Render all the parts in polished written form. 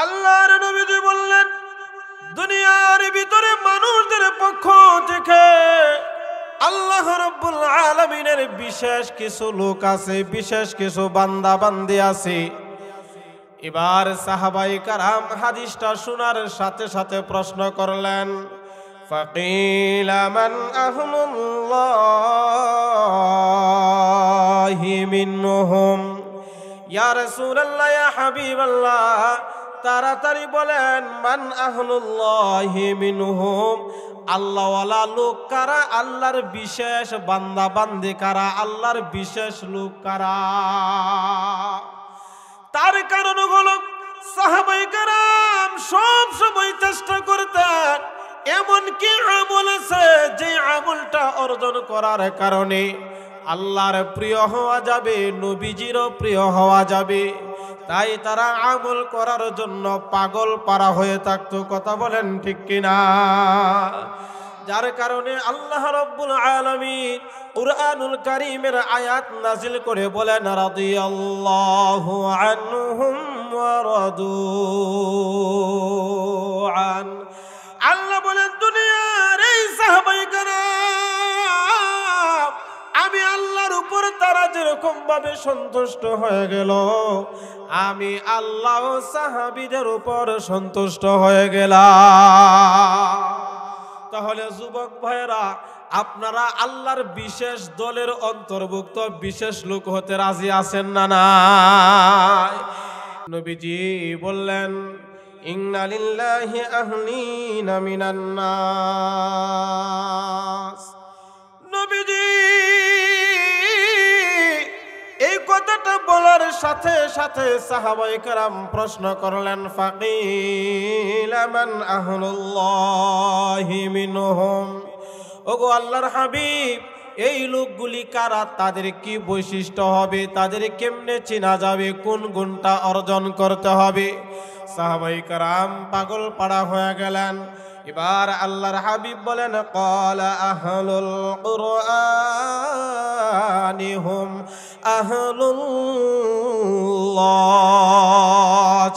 আল্লাহর নবীজি বললেন, দুনিয়ার ভিতরে মানুষদের পক্ষ থেকে আল্লাহ রাব্বুল আলামিনের বিশেষ কিছু লোক আছে, বিশেষ কিছু বান্দা বান্দি আছে। এবার সাহাবায়ে কারাম হাদিসটা শোনার সাথে সাথে প্রশ্ন করলেন, ফাকিলা মান আহলুল্লাহি মিনহুম, ইয়া রাসূলুল্লাহ, ইয়া হাবিবাল্লাহ, তাড়াতাড়ি বলেন, মান আহলুল্লাহি মিনহুম, আল্লাহওয়ালা লোক কারা, আল্লাহর বিশেষ বান্দা বান্দি কারা, আল্লাহর বিশেষ লোক কারা। তার কারণ হলো সাহাবায়ে কেরাম সব সময় চেষ্টা করতেন এমন কি আমল আছে যে আমলটা অর্জন করার কারণে আল্লাহর প্রিয় হওয়া যাবে, নবীজিরও প্রিয় হওয়া যাবে। তাই তারা আমল করার জন্য পাগল পারা হয়ে থাকতো। কথা বলেন ঠিক কিনা? যার কারণে আল্লাহ রাব্বুল আলামিন কুরআনুল কারীমের আয়াত নাজিল করে বলেন, রাদিয়াল্লাহু আনহুম ওয়া রাদু আন। আল্লাহ বলেন, দুনিয়ার এই সাহাবায়ে কেরাম আমি আল্লাহর উপর তারা যেরকম ভাবে সন্তুষ্ট হয়ে গেল, আমি আল্লাহ ও সাহাবীদের উপর সন্তুষ্ট হয়ে গেলাম। তাহলে যুবক ভাইরা, আপনারা আল্লাহর বিশেষ দলের অন্তর্ভুক্ত বিশেষ লোক হতে রাজি আছেন না নাই? নবীজি বললেন, ইন্না লিল্লাহি আহলিনা মিনান নাস। নবীজি এই কথাটা বলার সাথে সাথে সাহাবায়ে কেরাম প্রশ্ন করলেন, ফাকিলা মান আহলুল্লাহি মিনহুম, ওগো আল্লাহর হাবিব, এই লোকগুলি কারা, তাদের কি বৈশিষ্ট্য হবে, তাদের কেমনে চেনা যাবে, কোন গুণটা অর্জন করতে হবে? সাহাবায়ে কেরাম পাগল পাড়া হয়ে গেলেন। এবার আল্লাহর হাবিব বলেন, ক্বালা আহলুল কুরআনি হুম আহলুল্লাহ।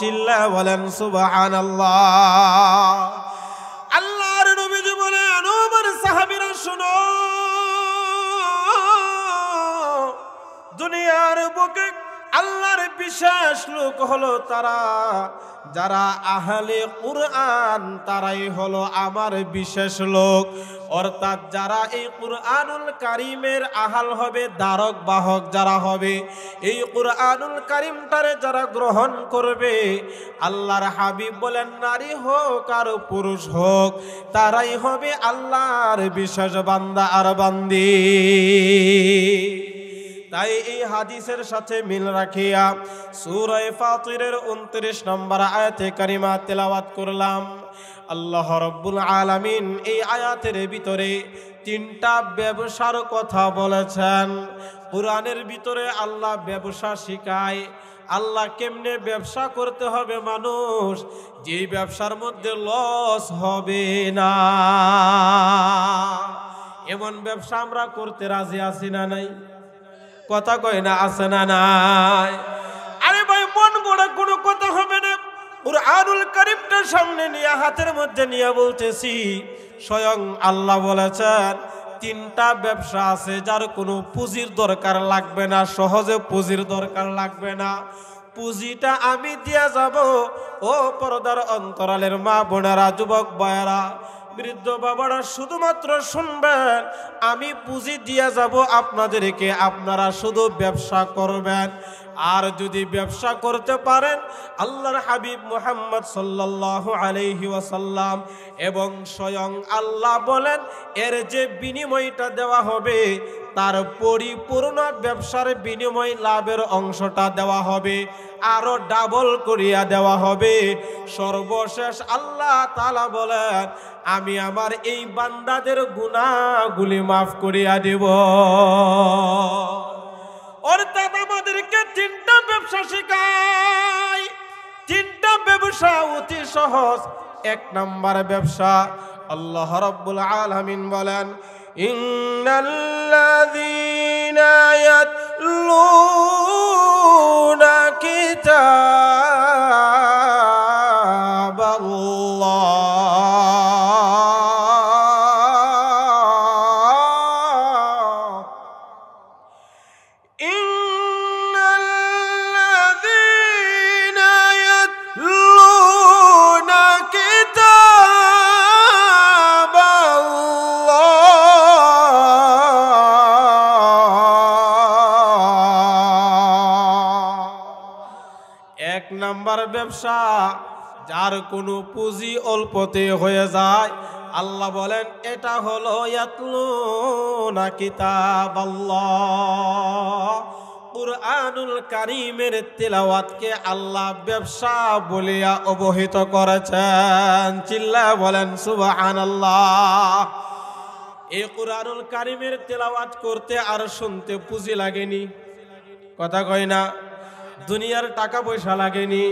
চিল্লা বলেন সুবহানাল্লাহ। আল্লাহর নবীজি বলেন, ও আমার সাহাবীরা শুনো, দুনিয়ার বুকে আল্লাহর বিশেষ লোক হলো তারা যারা আহলে কুরআন, তারাই হলো আমার বিশেষ লোক। অর্থাৎ যারা এই কুরআনুল কারীমের আহাল হবে, ধারক বাহক যারা হবে, এই কুরআনুল কারীমটারে যারা গ্রহণ করবে, আল্লাহর হাবিব বলেন, নারী হোক আর পুরুষ হোক, তারাই হবে আল্লাহর বিশেষ বান্দা আর বান্দি। তাই এই হাদিসের সাথে মিল রাখিয়া সূরা ফাতিরের 29 নম্বর আয়াতে কারিমা তেলাওয়াত করলাম। আল্লাহ রাব্বুল আলামিন এই আয়াতের ভিতরে তিনটা ব্যবসার কথা বলেছেন। কুরআনের ভিতরে আল্লাহ ব্যবসা শিখায়, আল্লাহ কেমনে ব্যবসা করতে হবে মানুষ, যে ব্যবসার মধ্যে লস হবে না, এমন ব্যবসা আমরা করতে রাজি আছি না নাই? কথা কয় না, আছে না নাই? আরে ভাই, মন গড়া কোনো কথা হবে না। কুরআনুল কারীমটা সামনে নিয়ে, হাতের মধ্যে নিয়ে বলতেছি, স্বয়ং আল্লাহ বলেছেন তিনটা ব্যবসা আছে যার কোনো পুঁজির দরকার লাগবে না, সহজে পুঁজির দরকার লাগবে না। পুঁজিটা আমি দিয়া যাব। ও পর্দার অন্তরালের মা বোনেরা, যুবক ভাইয়েরা, বৃদ্ধ বাবারা, শুধুমাত্র শুনবেন, আমি পুঁজি দিয়া যাব আপনাদেরকে, আপনারা শুধু ব্যবসা করবেন। আর যদি ব্যবসা করতে পারেন, আল্লাহর হাবিব মুহাম্মদ সাল্লাল্লাহু আলাইহি ওয়াসাল্লাম এবং স্বয়ং আল্লাহ বলেন, এর যে বিনিময়টা দেওয়া হবে, তার পরিপূর্ণ ব্যবসার বিনিময় লাভের অংশটা দেওয়া হবে, আরো ডাবল করিয়া দেওয়া হবে। সর্বশেষ আল্লাহ তাআলা বলেন, আমি আমার এই বান্দাদের গুনাহগুলি মাফ করিয়া দেব। অর্থাৎ আমাদেরকে তিনটা ব্যবসা শেখায়। তিনটা ব্যবসা অতি সহজ। এক নাম্বার ব্যবসা, আল্লাহ রাব্বুল আলামিন বলেন, ইন্নাল্লাযীনা ইয়াতলুনা কিতাব নাম্বার ব্যবসা, যার কোনো পুঁজি অল্পতে হয়ে যায়, আল্লাহ বলেন এটা হলো ইয়াতলুনা কিতাবাল্লাহ, কুরআনুল কারীমের তেলাওয়াতকে আল্লাহ ব্যবসা বলিয়া অবহিত করেছেন। চিল্লায়া বলেন সুবহানাল্লাহ। এই কুরআনুল কারীমের তেলাওয়াত করতে আর শুনতে পুঁজি লাগেনি, কথা কয় না? দুনিয়ার টাকা পয়সা লাগেনি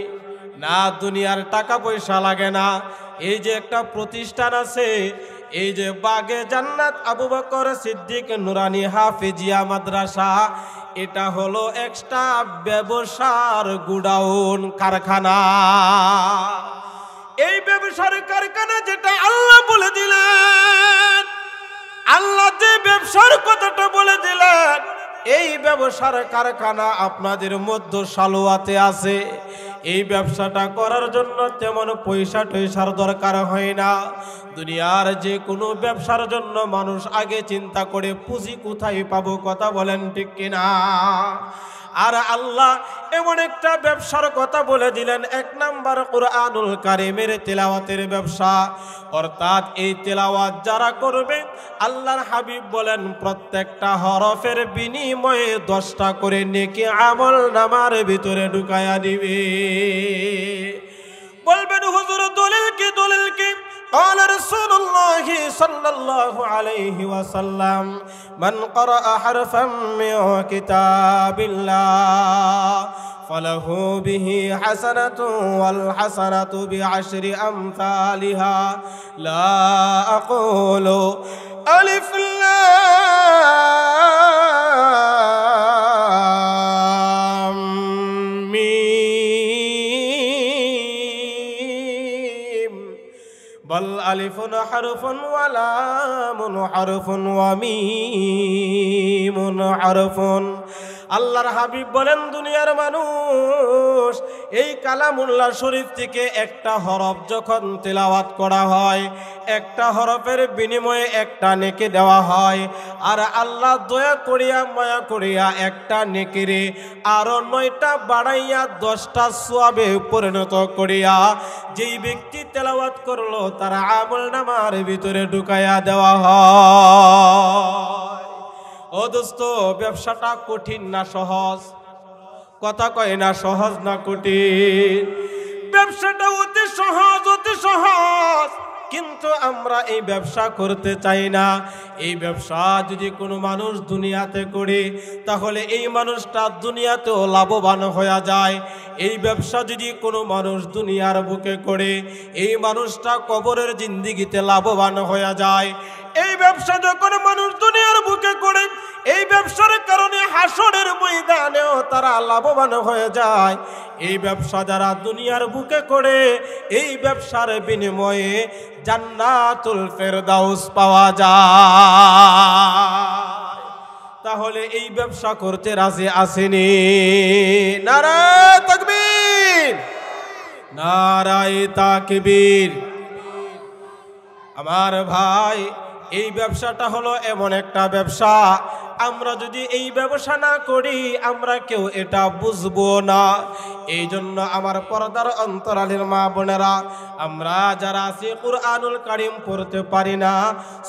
না, দুনিয়ার টাকা পয়সা লাগে না। এই যে একটা প্রতিষ্ঠান আছে, এই যে বাগে জান্নাত আবু বকর সিদ্দিক নুরানি হাফিজিয়া মাদ্রাসা, এটা হলো একটা ব্যবসার গুডাউন, কারখানা। এই ব্যবসার কারখানা যেটা আল্লাহ বলে দিলেন, আল্লাহ যে ব্যবসার কথাটা বলে দিলেন, এই ব্যবসার কারখানা আপনাদের মধ্যে সালোয়াতে আছে। এই ব্যবসাটা করার জন্য তেমন পয়সা টয়সার দরকার হয় না। দুনিয়ার যে কোনো ব্যবসার জন্য মানুষ আগে চিন্তা করে পুঁজি কোথায় পাবো, কথা বলেন ঠিক কিনা? আর আল্লাহ এমন একটা ব্যবসার কথা বলে দিলেন, এক নাম্বার কুরআনুল কারীমের তেলাওয়াতের ব্যবসা। অর্থাৎ এই তেলাওয়াত যারা করবে, আল্লাহর হাবিব বলেন প্রত্যেকটা হরফের বিনিময়ে 10টা করে নেকি আমল নামার ভিতরে ঢুকায়া দিবে। বলবেন হুজুর দলিল কি? দলিল কি? قال رسول الله صلى الله عليه وسلم من قرأ حرفا من كتاب الله فله به حسنة والحسنة بعشر أمثالها لا أقول ألف لام ميم بل ألف حرف ولام حرف وميم حرف। আল্লাহর হাবিব বলেন দুনিয়ার মানুষ এই কালামুল্লাহ শরীফ থেকে একটা হরফ যখন তেলাওয়াত করা হয়, একটা হরফের বিনিময়ে একটা নেকি দেওয়া হয়। আর আল্লাহ দয়া করিয়া মায়া করিয়া একটা নেকিরে আরো 9টা বাড়াইয়া 10টা সওয়াবে পরিণত করিয়া যেই ব্যক্তি তেলাওয়াত করলো তার আমলনামার ভিতরে ঢুকাইয়া দেওয়া হয়। ও দোস্ত, ব্যবসাটা কঠিন না সহজ? কথা কয় না সহজ না কঠিন? ব্যবসাটা অতি সহজ, অতি সহজ, কিন্তু আমরা এই ব্যবসা করতে চাই না। এই ব্যবসা যদি কোনো মানুষ দুনিয়াতে করে, তাহলে এই মানুষটা দুনিয়াতেও লাভবান হয়ে যায়। এই ব্যবসা যদি কোনো মানুষ দুনিয়ার বুকে করে, এই মানুষটা কবরের জিন্দেগিতে লাভবান হয়ে যায়। এই ব্যবসা যখন মানুষ দুনিয়ার বুকে করে, এই ব্যবসার কারণে হাসরের ময়দানেও তারা লাভবান হয়ে যায়। এই ব্যবসা যারা দুনিয়ার বুকে করে, এই ব্যবসার বিনিময়ে জান্নাতুল ফেরদাউস পাওয়া যায়। তাহলে এই ব্যবসা করতে রাজি আসেনি? নারায়ে তাকবীর, নারায়ে তাকবীর। আমার ভাই, এই ব্যবসাটা হলো এমন একটা ব্যবসা, আমরা যদি এই ব্যবসা না করি আমরা কেউ এটা বুঝবো না। এই জন্য আমার পর্দার অন্তরালের মা বোনেরা, আমরা যারা আছি কুরআনুল কারীম পড়তে পারি না,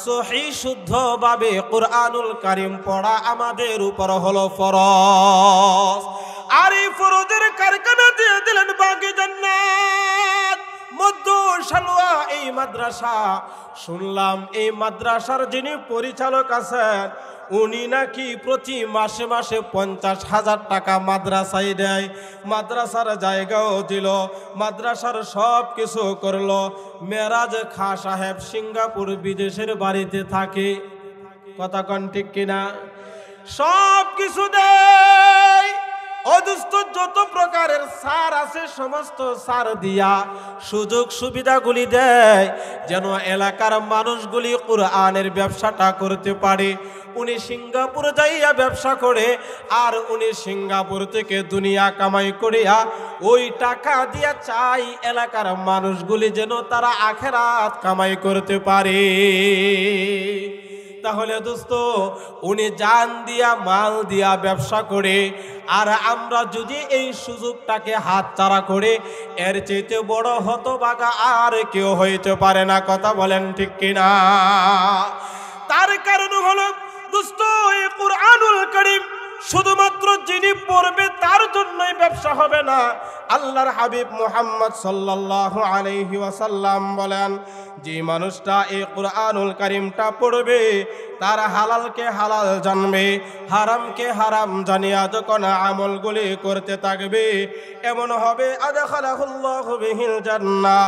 সহিহ শুদ্ধভাবে কুরআনুল কারীম পড়া আমাদের উপর হলো ফরজ। আর এই ফরজের কারখানা দিয়ে দিলেন বাগে জান্নাত মধ্য সালোয়া এই মাদ্রাসা। শুনলাম এই মাদ্রাসার যিনি পরিচালক আছেন, উনি নাকি প্রতি মাসে মাসে 50,000 টাকা মাদ্রাসায় দেয়। মাদ্রাসার জায়গাও দিল, মাদ্রাসার সব কিছু করলো। মেরাজ খা সাহেব সিঙ্গাপুর বিদেশের বাড়িতে থাকে, কথা কন ঠিক কিনা? সব কিছু দেয়। অদুস্থ যত প্রকারের সার আছে সমস্ত সার দিয়া সুযোগ সুবিধাগুলি দেয়, যেন এলাকার মানুষগুলি কুরআনের ব্যবসাটা করতে পারে। উনি সিঙ্গাপুর যাইয়া ব্যবসা করে, আর উনি সিঙ্গাপুর থেকে দুনিয়া কামাই করিয়া ওই টাকা দিয়া চাই এলাকার মানুষগুলি যেন তারা আখিরাত কামাই করতে পারে। তাহলে দোস্ত উনি জান দিয়া মাল দিয়া ব্যবসা করে, আর আমরা যদি এই সুযোগটাকে হাতছাড়া করে, এর চাইতে বড় হতভাগা আর কেউ হইতে পারে না। কথা বলেন ঠিক কিনা? তার কারণ হলো দোস্ত এই কুরআনুল কারীম শুধুমাত্র যিনি পড়বে তার জন্যই ব্যবসা হবে না। আল্লাহর হাবিব মুহাম্মদ সাল্লাল্লাহু আলাইহি ওয়াসাল্লাম বলেন, যে মানুষটা এই কুরআনুল কারীমটা পড়বে তার হালালকে হালাল জানবে, হারামকে হারাম জানিয়া যখন আমলগুলি করতে থাকবে, এমন হবে আদখালাহুল্লাহু বিহিল জান্নাহ,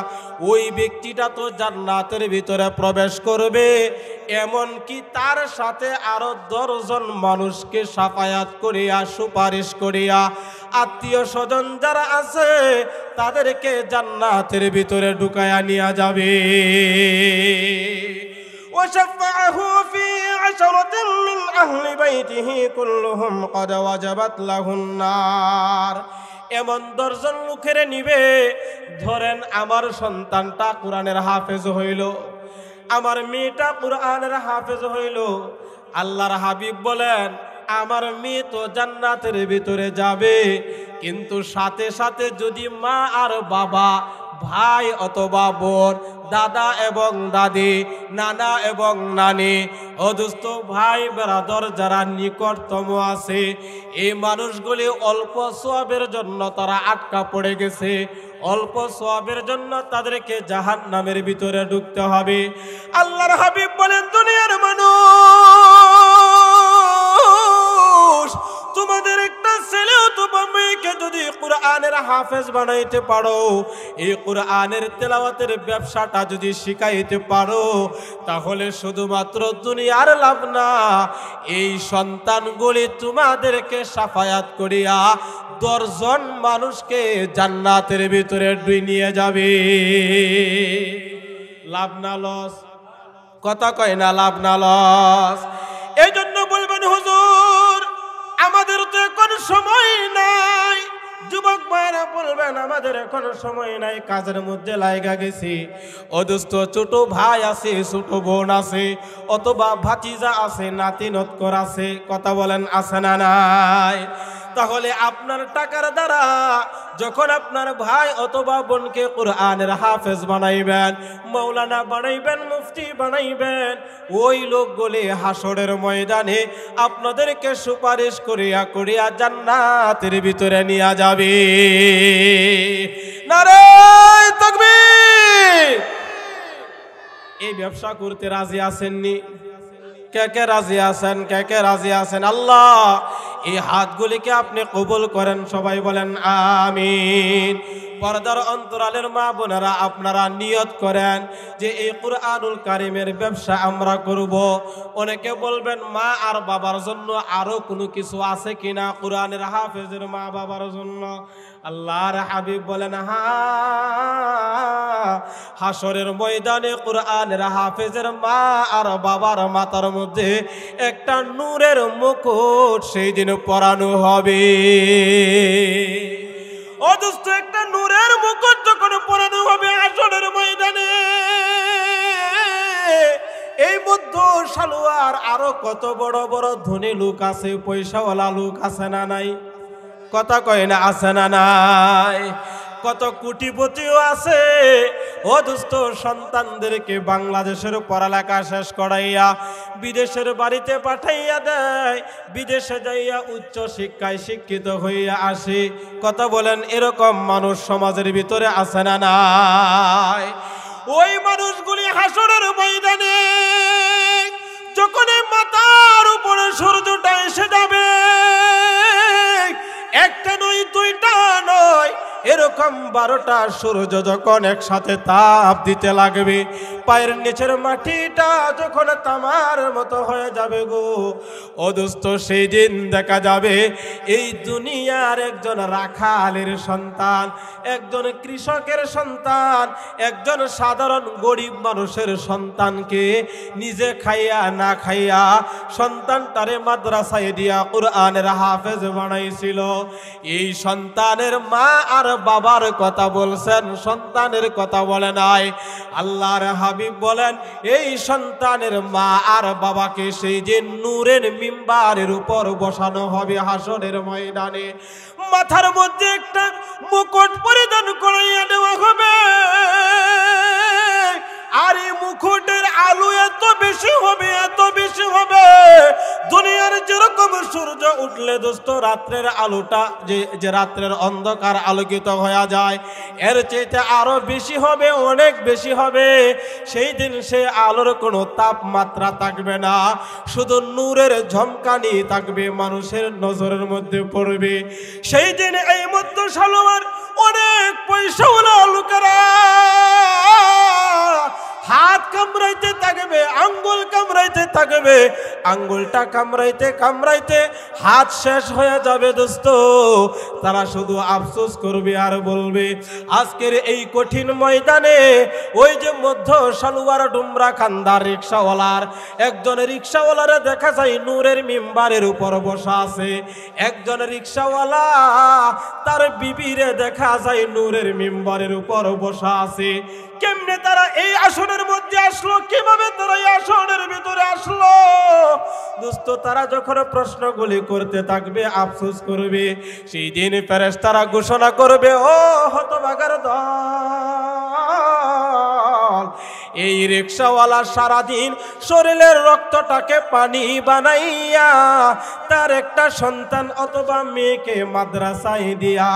ওই ব্যক্তিটা তো জান্নাতের ভিতরে প্রবেশ করবে, এমন কি তার সাথে আরো 10 জন মানুষকে শাফায়াত করিয়া সুপারিশ করিয়া আত্মীয় স্বজন যারা আছে তাদেরকে জান্নাতের ভিতরে ঢুকায়া নিয়ে যাবে। وشفعه في 10 من أهل بيته كلهم قد وجبت له النار। এমন 10 জন লোকের নিবে, ধরেন আমার সন্তানটা কোরআনের হাফেজ হইল, আমার মেয়েটা কোরআনের হাফেজ হইল। আল্লাহর হাবিব বলেন আমার মেয়ে তো জান্নাতের ভিতরে যাবে, কিন্তু সাথে সাথে যদি মা আর বাবা, ভাই অথবা বোন, দাদা এবং দাদি, নানা এবং নানি, ও দোস্ত ভাই ব্রাদার যারা নিকটতম আছে, এই মানুষগুলি অল্প সওয়াবের জন্য তারা আটকা পড়ে গেছে, অল্প সওয়াবের জন্য তাদেরকে জাহান্নামের ভিতরে ঢুকতে হবে। আল্লাহর হাবিব বলেন দুনিয়ার মানুষ, তোমাদের একটা ছেলে অথবা মেয়েকে যদি কোরআনের হাফেজ বানাইতে পারো, এই কোরআনের তেলাওয়াতের ব্যবসাটা যদি শিখাইতে পারো, তাহলে শুধুমাত্র দুনিয়ার লাভ না, এই সন্তানগুলি তোমাদেরকে শাফায়াত করিয়া 10 জন মানুষকে জান্নাতের ভিতরে নিয়ে যাবে। লাভ না লস? কথা কয় না লাভ না লস? এই জন্য বলবেন হুজুর আমাদের তো এখন সময় নাই, যুবক ভাইরা বলবেন আমাদের এখন সময় নাই, কাজের মধ্যে লাইগা গেছি। ও দোস্ত ছোট ভাই আছে, ছোট বোন আছে, অথবা ভাতিজা আছে, নাতি নৎকর আছে, কথা বলেন আছে না নাই? তাহলে আপনার টাকার দ্বারা যখন আপনার ভাই অথবা বোনকে কোরআনের হাফেজ বানাইবেন, মাওলানা বানাইবেন, মুফতি বানাইবেন, ওই লোকগুলি হাসরের ময়দানে আপনাদেরকে সুপারিশ করিয়া করিয়া জান্নাতের ভিতরে নিয়ে যাবে। নারে তাকবীর! এই ব্যবসা করতে রাজি আছেননি? কে কে রাজি আছেন? কে কে রাজি আছেন? আল্লাহ এই হাতগুলিকে আপনি কবুল করেন, সবাই বলেন আমিন। পর্দার অন্তরালের মা বোনেরা আপনারা নিয়ত করেন যে এই কুরআনুল কারীমের ব্যবসা আমরা করব। অনেকে বলবেন মা আর বাবার জন্য আরো কোনো কিছু আছে কিনা কোরআনের হাফেজের মা বাবার জন্য? আল্লাহর হাবিব বলেন হাসরের ময়দানে কোরআনের হাফেজের মা আর বাবার মাথার মধ্যে একটা নূরের মুকুট সেই দিন পরানো হবে। ও দোস্ত একটা নূরের মুকুট যখন পরানো হবে হাসরের ময়দানে, এই মধ্য সালোয়ার আরো কত বড় বড় ধনী লোক আছে, পয়সাওয়ালা লোক আছে না নাই? কথা কয় না আছে না নাই? কত কোটিপতিও আছে। ও দোস্ত সন্তানদেরকে বাংলাদেশের পড়ালেখা শেষ করাইয়া বিদেশের বাড়িতে পাঠাইয়া দেয়, বিদেশে যাইয়া উচ্চ শিক্ষায় শিক্ষিত হইয়া আসে। কথা বলেন এরকম মানুষ সমাজের ভিতরে আছে না নাই? ওই মানুষগুলি হাসরের ময়দানে যখন মাথার উপরে সূর্যটা এসে যাবে, একটা নয় দুইটা নয়, এরকম 12টা সূর্য যখন একসাথে তাপ দিতে লাগবে, পায়ের নিচের মাটিটা যখন তামার মতো হয়ে যাবে গো, ও দোস্ত সেই দিন দেখা যাবে এই দুনিয়ার একজন রাখালের সন্তান, একজন কৃষকের সন্তান, একজন সাধারণ গরিব মানুষের সন্তানকে নিজে খাইয়া না খাইয়া সন্তানটারে মাদ্রাসায় দিয়া কোরআনের হাফেজ বানাইছিল। এই সন্তানের মা আর বাবার কথা বলছেন, সন্তানের কথা বলে নাই। আল্লাহর হাবিব হাবিব বলেন এই সন্তানের মা আর বাবাকে সেই যে নূরের মিম্বারের উপর বসানো হবে হাসরের ময়দানে। মাথার মধ্যে একটা মুকুট পরিধান করাইয়া দেওয়া হবে, আর এই মুকুটের আলো এত বেশি হবে, এত বেশি হবে, দুনিয়ার যেরকম সূর্য উঠলে দোস্ত রাত্রের আলোটা যে রাত্রের অন্ধকার আলোকিত হয়ে যায়, এর চাইতে আরো বেশি হবে, অনেক বেশি হবে। সেই দিন সে আলোর কোনো তাপমাত্রা থাকবে না, শুধু নূরের ঝমকানি থাকবে, মানুষের নজরের মধ্যে পড়বে। সেই দিন এই মধ্য সালোয়ার অনেক পয়সাওয়ালা লোকেরা হাত কামড়াইতে থাকবে, আঙ্গুল কামড়াইতে থাকবে, আঙ্গুলটা কামড়াইতে কামড়াইতে হাত শেষ হয়ে যাবে দোস্ত। তারা শুধু আফসোস করবে আর বলবে আজকের এই কঠিন ময়দানে ওই যে মধ্য সালোয়ার ডুমরা খান্দার রিক্সাওয়ালার একজন রিক্সাওয়ালারে দেখা যায় নূরের মিম্বারের উপর বসা আছে, একজন রিক্সাওয়ালা তার বিবিরে দেখা যায় নূরের মিম্বারের উপর বসা আছে। কেমনে তারা এই আসনের মধ্যে আসলো, কিভাবে তারা এই আসনের ভিতরে আসলো? দোস্ত তারা যখন প্রশ্নগুলি করতে থাকবে, আফসোস করবে, সেই দিন ফেরেশতারা ঘোষণা করবে ও হতভাগার দল, এই রিকশাওয়ালা সারাদিন শরীরের রক্তটাকে পানি বানাইয়া তার একটা সন্তান অথবা মেয়েকে মাদ্রাসায় দিয়া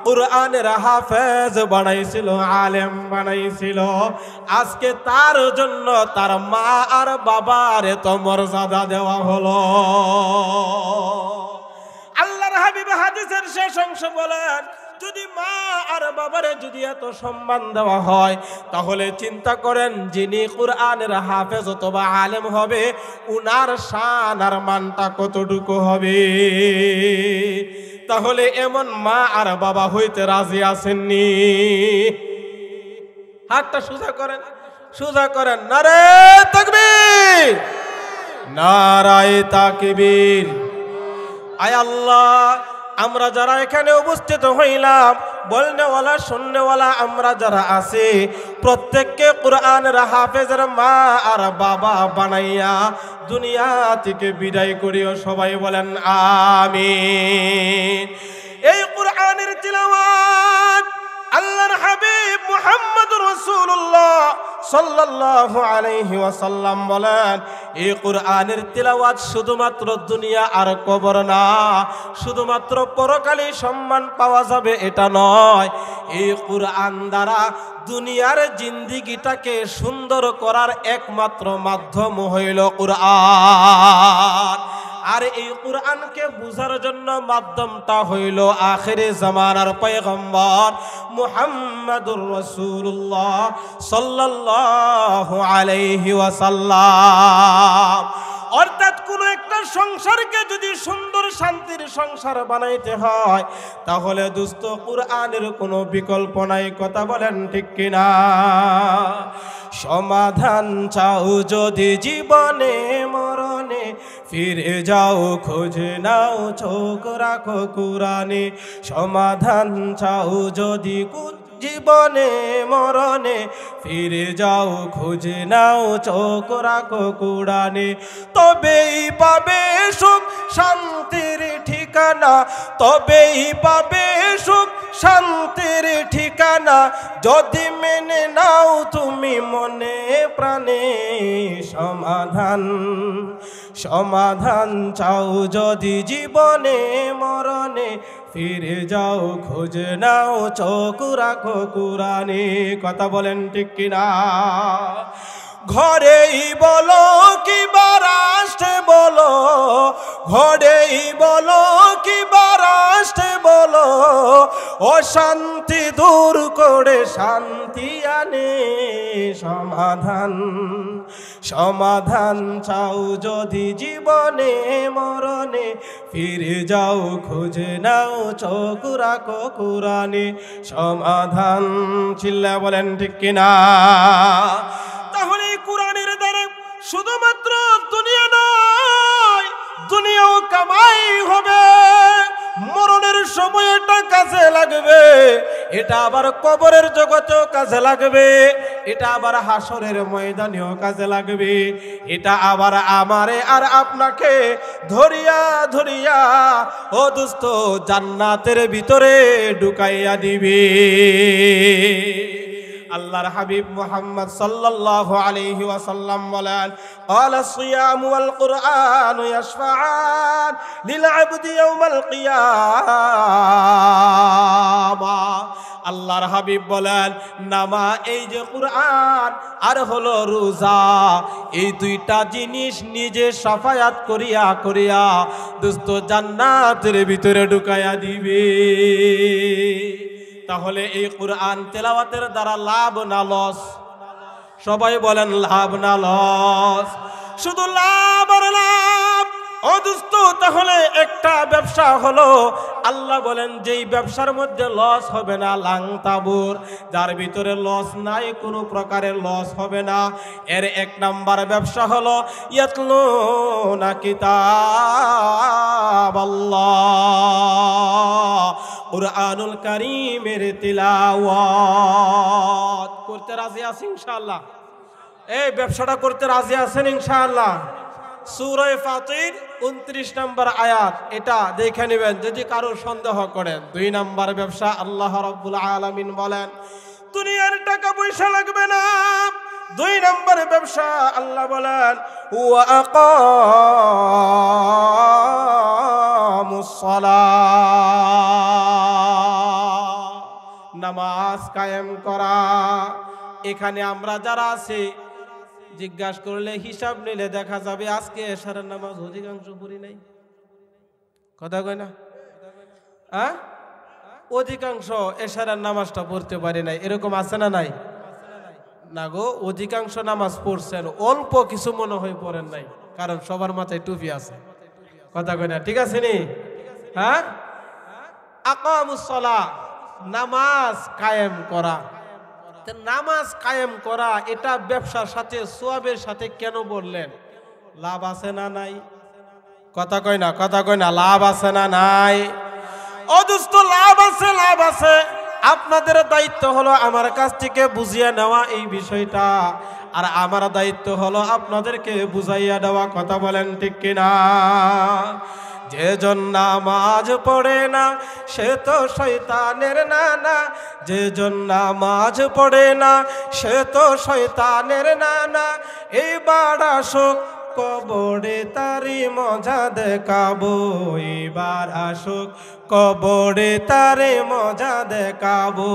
কুরআনের হাফেজ বানাইছিল, আলেম বানাইছিল। আজকে তার জন্য তার মা আর বাবার এত মর্যাদা দেওয়া হলো। আল্লাহর হাবিব হাদিসের শেষ অংশ বলেন যদি মা আর বাবারে যদি এত সম্মান দেওয়া হয়, তাহলে চিন্তা করেন যিনি কুরআনের হাফেজ অথবা আলেম হবে উনার শান আর মানটা কতটুকু হবে। তাহলে এমন মা আর বাবা হইতে রাজি আছেননি? হাতটা সোজা করেন, সোজা করেন। নারে তাকবীর, নারায়ে তাকবীর। আয় আল্লাহ, আমরা যারা এখানে উপস্থিত হইলাম, বলনেওয়ালা শুননেওয়ালা আমরা যারা আছি, প্রত্যেককে কুরআনের হাফেজের মা আর বাবা বানাইয়া দুনিয়া থেকে বিদায় করিও। সবাই বলেন আমিন। এই কুরআনের তিলাওয়াত আল্লাহর হাবিব মুহাম্মদুর রাসূলুল্লাহ সাল্লাল্লাহু আলাইহি ওয়াসাল্লাম বলেন এই কুরআনের তিলাওয়াত শুধুমাত্র দুনিয়া আর কবর না, শুধুমাত্র পরকালে সম্মান পাওয়া যাবে এটা নয়, এই কুরআন দ্বারা দুনিয়ার জিন্দেগিটাকে সুন্দর করার একমাত্র মাধ্যম হইল কুরআন। আর এই কুরআনকে বুঝার জন্য মাধ্যমটা হইল আখিরে জামানার পয়গম্বর মুহাম্মদুর রাসূলুল্লাহ সাল্লাল্লাহু আলাইহি ওয়াসাল্লাম। অর্থাৎ কোনো একটা সংসারকে যদি সুন্দর শান্তির সংসার বানাইতে হয়, তাহলে দোস্ত কুরআনের কোনো বিকল্প নাই। কথা বলেন ঠিক কিনা? সমাধান চাও যদি জীবনে মরণে, ফিরে যাও খোঁজে নাও চোখ রাখো কুরআনে। সমাধান চাও যদি জীবনে মরণে, ফিরে যাও খুঁজে নাও চোখ রাখো কুরআনে। তবেই পাবে সুখ শান্তির ঠিকানা, তবেই পাবে সুখ শান্তির ঠিকানা, যদি মেনে নাও তুমি মনে প্রাণে। সমাধান সমাধান চাও যদি জীবনে মরণে, ফিরে যাও খোঁজে নাও চোখ রাখো কুরআনে। কথা বলেন ঠিক কিনা? ঘরেই বলো কি বারাষ্টে বলো, ঘরেই বলো কি বারাষ্টে বলো, অশান্তি দূর করে শান্তি আনে সমাধান। সমাধান চাও যদি জীবনে মরণে, ফিরে যাও খুঁজে নাও চোখ রাখো কুরআনে। সমাধান চিল্লা বলেন ঠিক কিনা? তাহলে কুরআনের দ্বারা শুধুমাত্র দুনিয়া নয়, দুনিয়াও কামাই হবে, মরণের সময়টা কাজে লাগবে, এটা আবার কবরের জগতেও কাজে লাগবে। এটা আবার হাসরের ময়দানেও কাজে লাগবে, এটা আবার আমারে আর আপনাকে ধরিয়া ধরিয়া ও দোস্ত জান্নাতের ভিতরে ঢুকাইয়া দিবে। আল্লাহর হাবিব মুহাম্মদ সাল্লাল্লাহু আলাইহি ওয়াসাল্লাম বলেন, ক্বালা সিয়ামু ওয়াল কুরআনু ইয়াশফাআন লিল আবদি ইয়াউমাল কিয়ামা। আল্লাহর হাবিব বলেন, এই যে কুরআন আর হলো রোজা, এই দুইটা জিনিস নিজে শাফায়াত করিয়া করিয়া দোস্ত জান্নাতের ভিতরে ঢুকাইয়া দিবে। তাহলে এই কুরআন তেলাওয়াতের দ্বারা লাভ না লস? সবাই বলেন লাভ না লস? শুধু লাভ আর লাভ। ও দোস্ত, তাহলে একটা ব্যবসা হলো, আল্লাহ বলেন যেই ব্যবসার মধ্যে লস হবে না, লাং তাবুর, যার ভিতরে লস নাই, কোনো প্রকারের লস হবে না, এর এক নাম্বার ব্যবসা হলো ইয়াতলুনা কিতাবাল্লাহ, কুরআনুল কারীমের তিলাওয়াত করতে রাজি আছেন ইনশাআল্লাহ? এই ব্যবসাটা করতে রাজি আছেন ইনশাআল্লাহ? সূরা ফাতির 29 নম্বর আয়াত, এটা দেখে নেবেন যদি কারো সন্দেহ করেন। 2 নম্বর ব্যবসা আল্লাহ রাব্বুল আলামিন বলেন দুনিয়ার টাকা পয়সা লাগবে না। 2 নম্বর ব্যবসা আল্লাহ বলেন ওয়া আকামুস সালাহ, নামাজ কায়েম করা। এখানে আমরা যারা আছি জিজ্ঞাসা করলে হিসাব নিলে দেখা যাবে আজকে এশারের নামাজ অধিকাংশ পড়ি নাই। কথা কয় না? হ্যাঁ, অধিকাংশ এশারের নামাজটা পড়তে পারি নাই, এরকম আছে না নাই? না গো, অধিকাংশ নামাজ পড়ছেন, অল্প কিছু মনে হয় পড়েন নাই, কারণ সবার মাথায় টুপি আছে। কথা কয় না? ঠিক আছে নি? হ্যাঁ, আকামুস সালাহ, নামাজ কায়েম করা। নামাজ কায়েম করা এটা ব্যবসার সাথে সোয়াবের সাথে কেন বললেন? লাভ আছে না নাই? কথা কয় না? কথা কয় না? লাভ আছে না নাই? ও দোস্ত, লাভ আছে, লাভ আছে। আপনাদের দায়িত্ব হলো আমার কাছ থেকে বুঝিয়ে নেওয়া এই বিষয়টা, আর আমার দায়িত্ব হলো আপনাদেরকে বুঝাইয়া দেওয়া। কথা বলেন ঠিক কিনা? যে জন নামাজ পড়ে না সে তো শয়তানের নানা, যে জন নামাজ পড়ে না সে তো শয়তানের নানা। এইবার আসুক কবরে তারি মজা দেখাবো, এবার আসুক কবরে তারে মজা দেখাবো।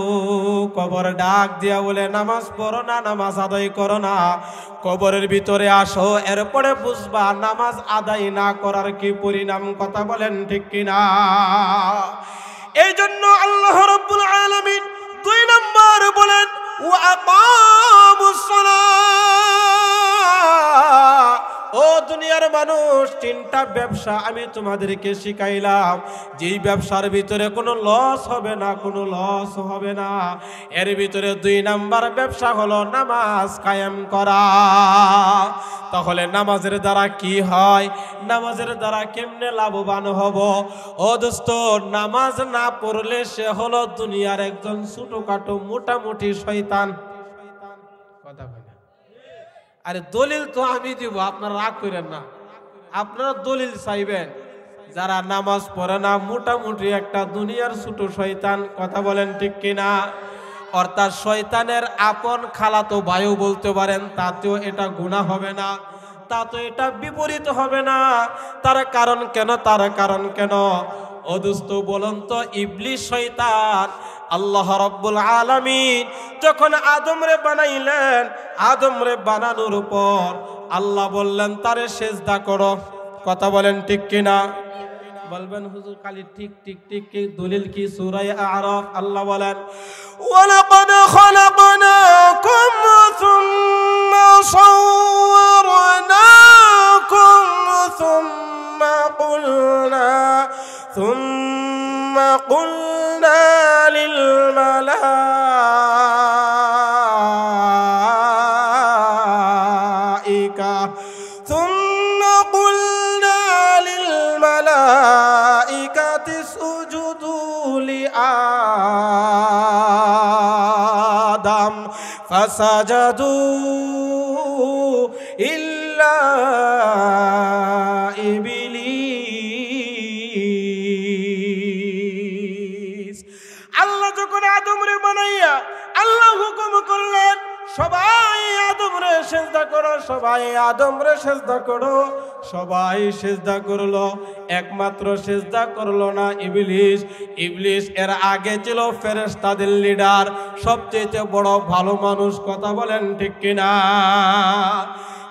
কবর ডাক দিয়া বলে নামাজ পড়ো না, নামাজ আদায় করো না, কবরের ভিতরে আসো, এরপরে বুঝবা নামাজ আদায় না করার কি পরিণাম। কথা বলেন ঠিক কিনা? এই জন্য আল্লাহ রাব্বুল আলামিন 2 নম্বর বলেন ওয়া আকামুস সালাহ। ও দুনিয়ার মানুষ, 3টা ব্যবসা আমি তোমাদেরকে শিখাইলাম, যেই ব্যবসার ভিতরে কোনো লস হবে না, কোনো লস হবে না। এর ভিতরে 2 নাম্বার ব্যবসা হলো নামাজ কায়েম করা। তাহলে নামাজের দ্বারা কি হয়? নামাজের দ্বারা কেমনে লাভবান হব? ও দোস্ত, নামাজ না পড়লে সে হলো দুনিয়ার একজন ছোটখাটো মোটামুটি শয়তান। কথা বলে আরে দলিল তো আমি দিব, আপনারা রাগ করেন না। আপনারা দলিল চাইবেন, যারা নামাজ পড়ে না মোটামুটি একটা দুনিয়ার ছোট শয়তান। কথা বলেন ঠিক কিনা? অর্থাৎ শয়তানের আপন খালাতো ভাইও বলতে পারেন, তাতেও এটা গুনাহ হবে না, তাতে এটা বিপরীত হবে না। তার কারণ কেন? তার কারণ কেন? ও দোস্ত বলুন তো, ইবলিস শয়তান আল্লাহ রাব্বুল আলামিন যখন আদমরে বানাইলেন, আদমরে বানানোর পর আল্লাহ বললেন তারে সেজদা করো। কথা বলেন ঠিক কিনা? বলবেন হুজুর খালি ঠিক ঠিক ঠিক কি? দলিল কি? সূরা আ'রাফ আল্লাহ বলেন ওয়ালাকাদ খালাকনাকুম সুম্মা সাওয়ারনাকুম সুম্মা কুলনা লিল মালাইকা সুজুদু লি আদম ফাসাজাদু ইল্লা ইবলিস। আল্লাহ যখন আদমরে বানাইয়া আল্লাহ হুকুম করলেন সবাই আদমরে সিজদা করো, সবাই আদমরে সিজদা করো, সবাই সিজদা করলো, একমাত্র সিজদা করলো না ইবলিস। ইবলিস এর আগে ছিল ফেরেশতাদের লিডার, সবচেয়ে বড় ভালো মানুষ, কথা বলেন ঠিক কিনা?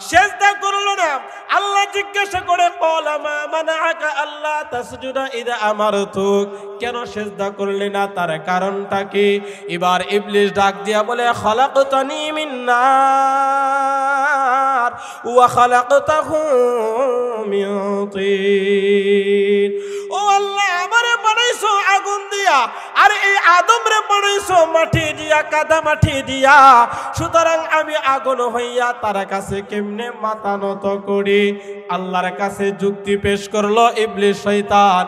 সিজদা করলো না। আল্লাহ জিজ্ঞাসা করে ক্বালা মা মানাআকা আল্লা তাসজুদা ইযা আমারতুক, কেন সিজদা করলি না, তার কারণটা কি? এবার ইবলিস ডাক দিয়া বলে খালাকতানি মিন নার ওয়া খালাকতাহু মিন তিন। ও আল্লাহ, আমারে বানাইছো আগুন দিয়া, আর এই আদমরে বানাইছো মাটি দিয়া, কাদা মাটি দিয়া, সুতরাং আমি আগুন হইয়া তার কাছে কেমনে মাথা নত করি? আল্লাহর কাছে যুক্তি পেশ করলো ইবলিস শয়তান।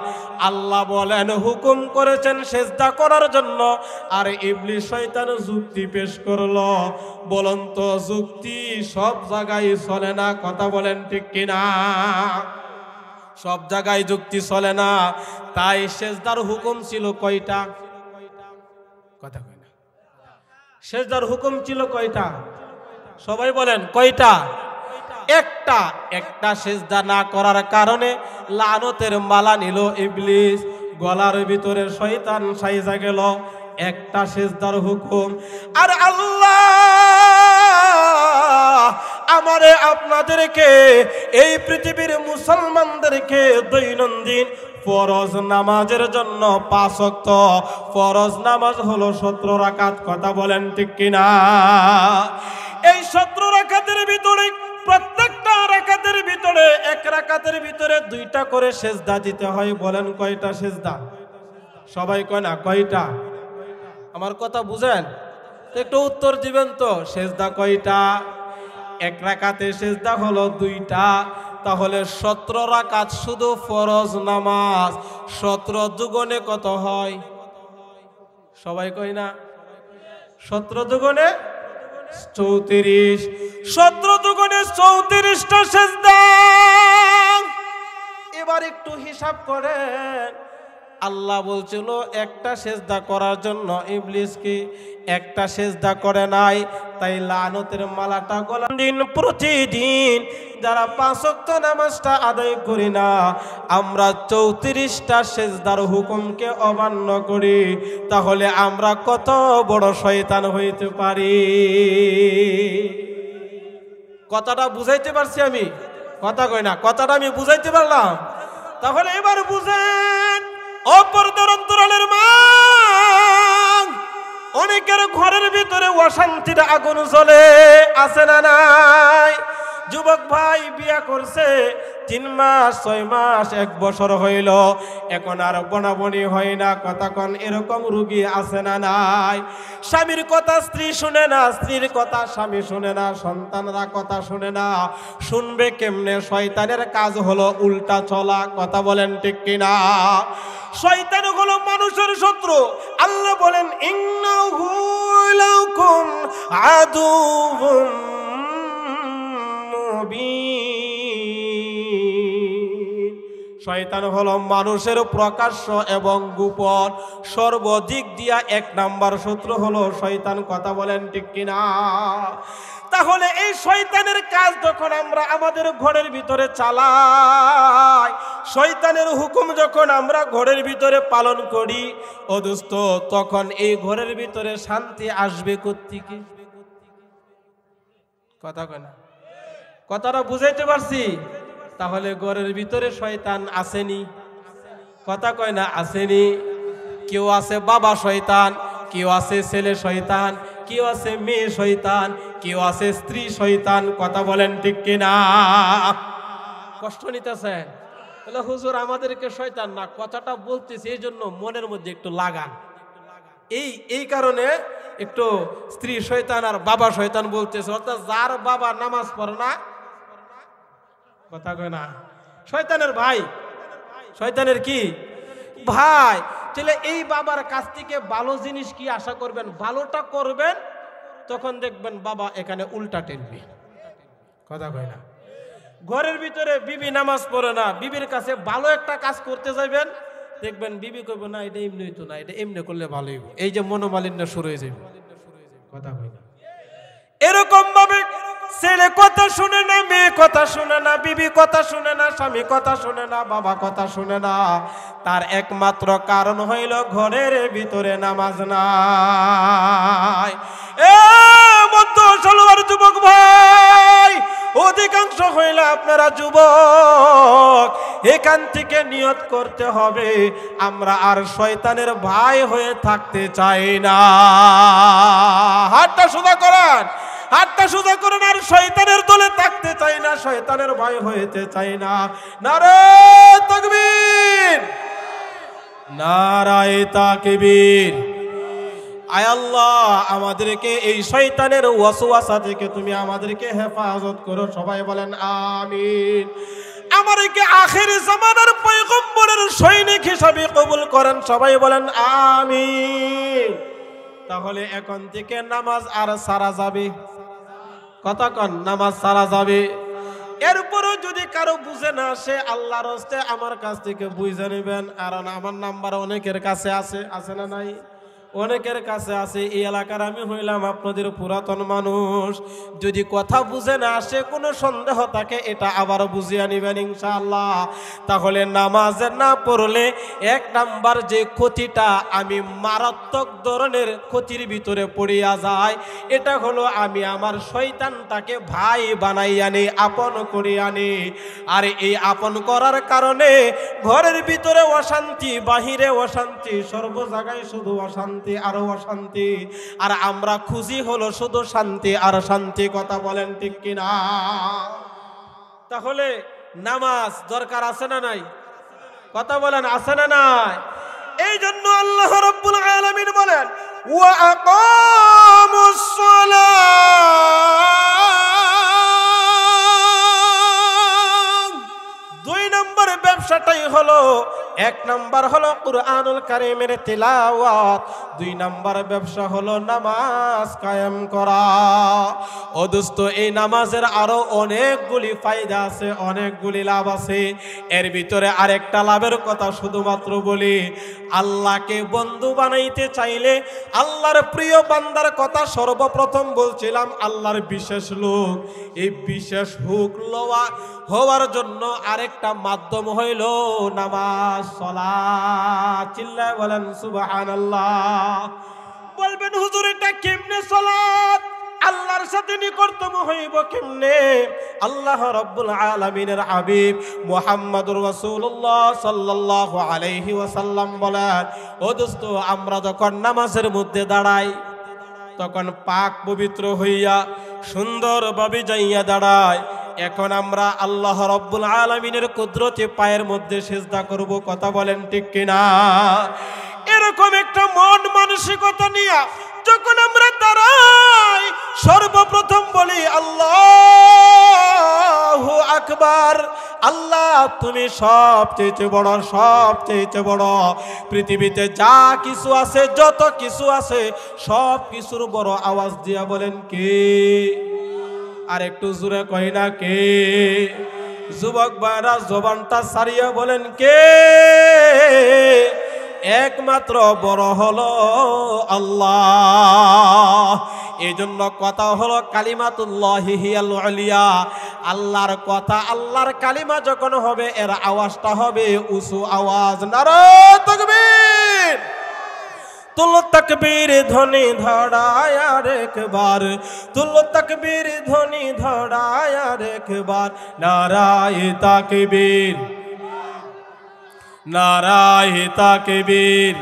আল্লাহ বলেন হুকুম করেছেন সিজদা করার জন্য, আর ইবলিস শয়তান যুক্তি পেশ করলো। বলুন তো, যুক্তি সব জায়গায় চলে না, কথা বলেন ঠিক কিনা? সব জায়গায় যুক্তি চলে না। তাই সিজদার হুকুম ছিল কয়টা? কথা কয় না। সিজদার হুকুম ছিল কয়টা? সবাই বলেন কয়টা? একটা। একটা সিজদা না করার কারণে লানতের মালা নিল ইবলিস, গলার ভিতরে শয়তান সাইজা গেল। একটা সিজদার হুকুম। আর আল্লাহ আমারে আপনাদেরকে, এই পৃথিবীর মুসলমানদেরকে দৈনন্দিন ফরজ নামাজের জন্য 5 ওয়াক্ত ফরজ নামাজ হলো 17 রাকাত, কথা বলেন ঠিক কিনা? এই 17 রাকাতের ভিতরে প্রত্যেকটা রাকাতের ভিতরে এক রাকাতের ভিতরে 2টা করে সিজদা দিতে হয়। বলেন কয়টা সিজদা? সবাই কয় না কয়টা? আমার কথা বুঝেন? একটু উত্তর দিবেন তো। সিজদা কয়টা? এক রাকাতে সিজদা হলো 2টা। তাহলে 17 রাকাত শুধু ফরজ নামাজ। 17 দুগুণে কত হয়? সবাই কয় না? 17 দুগুণে 34। 17 দুগুণে 34টা সিজদা। এবার একটু হিসাব করেন। আল্লাহ বলছিল একটা সিজদা করার জন্য, ইবলিস কি একটা সিজদা করে নাই? তাই লানতের মালাটা গলায় দিন প্রতিদিন যারা 5 ওয়াক্ত নামাজটা আদায় করি না, আমরা 34টা সিজদার হুকুমকে অমান্য করি, তাহলে আমরা কত বড় শয়তান হইতে পারি? কথাটা বুঝাইতে পারছি আমি? কথা কই না? কথাটা আমি বুঝাইতে পারলাম? তাহলে এবার বুঝেন, অপরদের অন্তরালের মা, অনেকের ঘরের ভিতরে অশান্তির আগুন জ্বলে, আছে না নাই? যুবক ভাই বিয়া করছে 3 মাস 6 মাস 1 বছর হইল, এখন আর বনাবনি হয় না, কথা কন, এরকম রুগী আছে না নাই? স্বামীর কথা স্ত্রী শুনে না, স্ত্রীর কথা স্বামী শুনে না, সন্তানরা কথা শুনে না। শুনবে কেমনে? শয়তানের কাজ হলো উল্টা চলা, কথা বলেন ঠিক কিনা? শয়তান হলো মানুষের শত্রু। আল্লাহ বলেন ইন্নাহু লাকুম আদুউম মুবিন। শয়তান হলো মানুষের প্রকাশ্য এবং গোপন সর্বদিক দিয়া 1 নাম্বার শত্রু হলো শয়তান, কথা বলেন ঠিক কিনা? তাহলে এই শয়তানের কাজ যখন আমরা আমাদের ঘরের ভিতরে চালাই, শয়তানের হুকুম যখন আমরা ঘরের ভিতরে পালন করি, ও দোস্ত, তখন এই ঘরের ভিতরে শান্তি আসবে কোত্থেকে? কথা কয় না? কথাটা বুঝাইতে পারছি? তাহলে ঘরের ভিতরে শয়তান আসেনি, কথা কয় না? আসেনি। কেউ আছে বাবা শয়তান, কেউ আছে ছেলে শয়তান, কেউ আছে মেয়ে শয়তান, কেউ আছে স্ত্রী শয়তান, কথা বলেন ঠিক কিনা? কষ্ট নিতেছেন? তাহলে হুজুর আমাদেরকে শয়তান না, কথাটা বলতেছি এই জন্য মনের মধ্যে একটু লাগান। এই কারণে একটু স্ত্রী শয়তান আর বাবা শয়তান বলতেছে। অর্থাৎ যার বাবা নামাজ পড়ে না, কথা কয় না, শয়তানের ভাই, শয়তানের কি ভাই। তাহলে এই বাবার কাছ থেকে ভালো জিনিস কি আশা করবেন? ভালোটা করবেন, তখন দেখবেন বাবা এখানে উল্টা টেনবে, কথা কয় না। ঘরের ভিতরে বিবি নামাজ পড়ে না, বিবির কাছে ভালো একটা কাজ করতে যাবেন, দেখবেন বিবি কইব না এটা এমনি হইতো না, এটা এমনি করলে ভালো হইব, এই যে মনোমালিন্য শুরু হয়ে যাবে, কথা কয় না। এরকম ভাবে ছেলে কথা শুনে না, মেয়ে কথা শুনে না, বিবি কথা শুনে না, স্বামী কথা শুনে না, বাবা কথা শুনে না, তার একমাত্র কারণ হইল ঘরের ভিতরে নামাজ নাই। এ মধ্য সালোয়ার যুবক ভাই, অধিকাংশ হইলে আপনারা যুবক, এখান থেকে নিয়ত করতে হবে আমরা আর শয়তানের ভাই হয়ে থাকতে চাই না। হাতটা সোজা করেন, হাতটা সোজা করেন, আর শয়তানের দলে থাকতে চাই না, শয়তানের ভাই হইতে চাই না। নারে তাকবীর, নারায়ে তাকবীর। আয় আল্লাহ, আমাদেরকে এই শয়তানের ওয়াসওয়াসা থেকে তুমি আমাদেরকে হেফাজত করো, সবাই বলেন আমিন। আমাদেরকে আখির জামানার পয়গম্বরের সৈনিক হিসাবে কবুল করেন, সবাই বলেন আমিন। তাহলে এখন থেকে নামাজ আর সারা যাবে, কথা কন, নামাজ সারা যাবে। এরপরও যদি কারো বুঝে না আসে, আল্লাহর হস্তে আমার কাছ থেকে বুঝে নেবেন, কারণ আমার নাম্বার অনেকের কাছে আছে, আছে না নাই? অনেকের কাছে আছে। এই এলাকার আমি হইলাম আপনাদের পুরাতন মানুষ, যদি কথা বুঝে না আসে, কোনো সন্দেহ থাকে, এটা আবার বুঝিয়ে নিবেন ইনশাআল্লাহ। তাহলে নামাজ না পড়লে এক নাম্বার যে ক্ষতিটা আমি মারাত্মক ধরনের ক্ষতির ভিতরে পড়িয়া যায়, এটা হলো আমি আমার শয়তানটাকে ভাই বানাই আনি, আপন করি আনি। আর এই আপন করার কারণে ঘরের ভিতরে অশান্তি, বাহিরে অশান্তি, সর্ব জায়গায় শুধু অশান্তি আরো অশান্তি, আর আমরা খুশি হলো শুধু শান্তি আর শান্তি, কথা বলেন ঠিক কিনা? তাহলে নামাজ দরকার আছে না নাই? কথা বলেন আছে না নাই? এই জন্য আল্লাহ রাব্বুল আলামিন বলেন ওয়া আকামুস সালাত। দুই নম্বর ব্যবসাটাই হলো, এক নাম্বার হলো কুরআনুল কারীমের তিলাওয়াত, দুই নাম্বার ব্যবসা হলো নামাজ কায়েম করা। ও দোস্ত, এই নামাজের আরো অনেকগুলি ফায়দা আছে, অনেকগুলি লাভ আছে। এর ভিতরে আরেকটা লাভের কথা শুধুমাত্র বলি, আল্লাহকে বন্ধু বানাইতে চাইলে, আল্লাহর প্রিয় বান্দার কথা সর্বপ্রথম বলছিলাম, আল্লাহর বিশেষ লোক, এই বিশেষ হুক হওয়ার জন্য আরেকটা মাধ্যম হইল নামাজ, সালাত। চিল্লায় বলেন সুবহানাল্লাহ। বলবেন হুজুর এটা কেমনে সালাত? আল্লাহর সাথে নিকটতম হইব কেমনে? আল্লাহ রাব্বুল আলামিনের হাবিব মুহাম্মদুর রাসূলুল্লাহ সাল্লাল্লাহু আলাইহি ওয়াসাল্লাম বলেন, ও দোস্ত, আমরা যখন নামাজের মধ্যে দাঁড়াই, তখন পাক পবিত্র হইয়া সুন্দরভাবে যাইয়া দাঁড়ায়। এখন আমরা আল্লাহ রাব্বুল আলামিনের কুদরতে পায়ের মধ্যে সিজদা করব, কথা বলেন ঠিক কিনা? এরকম একটা মন মানসিকতা নিয়ে যখন আমরা দাঁড়াই, সর্বপ্রথম বলি আল্লাহু আকবার। আল্লাহ তুমি সবচেয়ে বড়, সবচেয়ে বড়। পৃথিবীতে যা কিছু আছে, যত কিছু আছে, সব কিছুর বড়। আওয়াজ দিয়া বলেন কে? আর একটু জোরে কই না কে? যুবক ভাইরা জবানটা ছাড়িয়া বলেন কে? একমাত্র বড় হলো আল্লাহ। এই জন্য কথা হলো কালিমাতুল্লাহি হিয়াল উলিয়া। আল্লাহর কথা, আল্লাহর কালিমা যখন হবে, এর আওয়াজটা হবে উঁচু আওয়াজ। নারায়ে তাকবীর। তুলো তাকবীর ধ্বনি ধড়ায় আর একবার, তুলো তাকবীর ধ্বনি ধড়ায় আর একবার। নারায়ে তাকবীর, নারায়ে তাকবীর।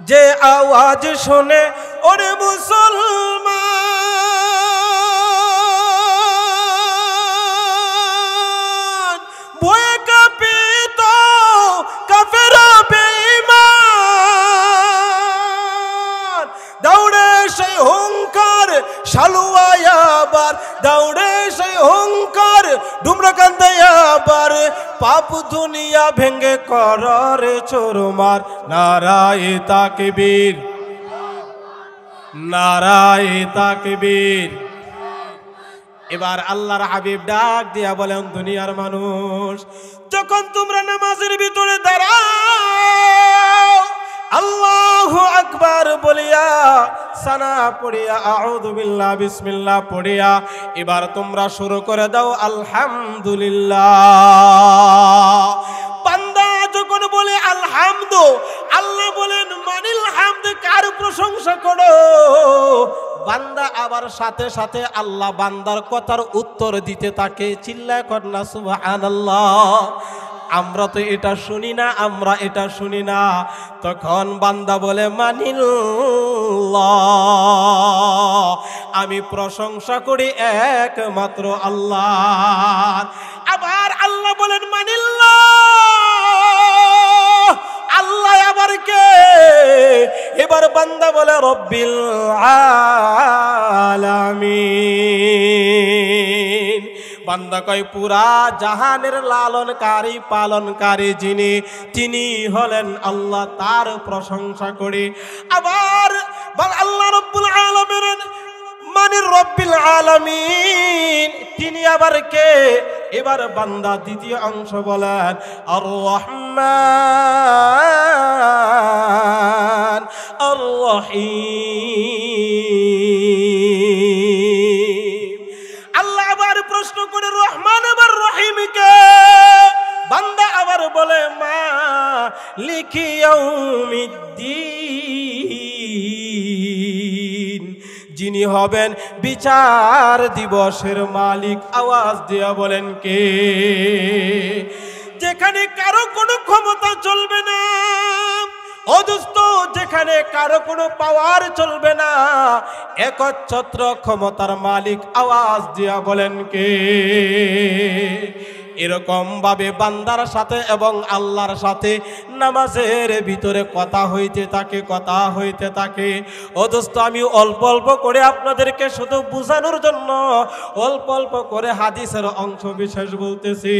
যে আওয়াজ শুনে ওরে মুসলমান, ভয়ে কাঁপিত কাফেরা বেঈমান। দৌড়ে সেই হুঙ্কার শালুয়ায় আবার, দৌড়ে সেই হুঙ্কার ডুমরাকান্দায় আবার। পাপ দুনিয়া ভেঙ্গে কররে চোরমার। নারায়ে তাকবীর, নারায়ে তাকবীর। এবার আল্লাহর হাবিব ডাক দিয়া বলেন, দুনিয়ার মানুষ, যখন তোমরা নামাজের ভিতরে দাঁড়াও, আল্লাহু আকবার বলিয়া, সানা পড়িয়া, আউযু বিল্লাহ, বিসমিল্লাহ পড়িয়া এবার তোমরা শুরু করে দাও আলহামদুলিল্লাহ। বান্দা যখন বলে আলহামদু, আল্লাহ বলেন মানিল হামদ, কার প্রশংসা করো? বান্দা আবার সাথে সাথে আল্লাহ বান্দার কথার উত্তর দিতে থাকে। চিল্লায় কর না সুবহানাল্লাহ। আমরা তো এটা শুনি না, আমরা এটা শুনি না। তখন বান্দা বলে মানিল্লাহ, আমি প্রশংসা করি একমাত্র আল্লাহ। আবার আল্লাহ বলেন মানিল্লাহ, আল্লাহ আবার কে? এবার বান্দা বলে রব্বিল আলামিন। বান্দা কয় পুরা জাহানের লালনকারী পালনকারী যিনি, তিনি হলেন আল্লাহ, তার প্রশংসা করি। আবার আল্লাহ রব্বুল আলামিন মানে রব্বিল আলামিন, তিনি আবার কে? এবার বান্দা দ্বিতীয় অংশ বলেন আর রহমান আর রহিম। আল্লাহ আবার প্রশ্ন করে রহমান আবার রহিম কে? বান্দা আবার বলে মালিকি ইয়াউমিদ্দিন, যিনি হবেন বিচার দিবসের মালিক। আওয়াজ দিয়া বলেন কে? যেখানে কারো কোনো ক্ষমতা চলবে না, ও দোস্ত, যেখানে কারো কোনো পাওয়ার চলবে না, একচ্ছত্র ক্ষমতার মালিক। আওয়াজ দিয়া বলেন কে? এরকম ভাবে বান্দার সাথে এবং আল্লাহর সাথে নামাজের ভিতরে কথা হইতে থাকে, কথা হইতে থাকে। ও দোস্ত, আমি অল্প অল্প করে আপনাদেরকে শুধু বোঝানোর জন্য অল্প অল্প করে হাদিসের অংশ বিশেষ বলতেছি।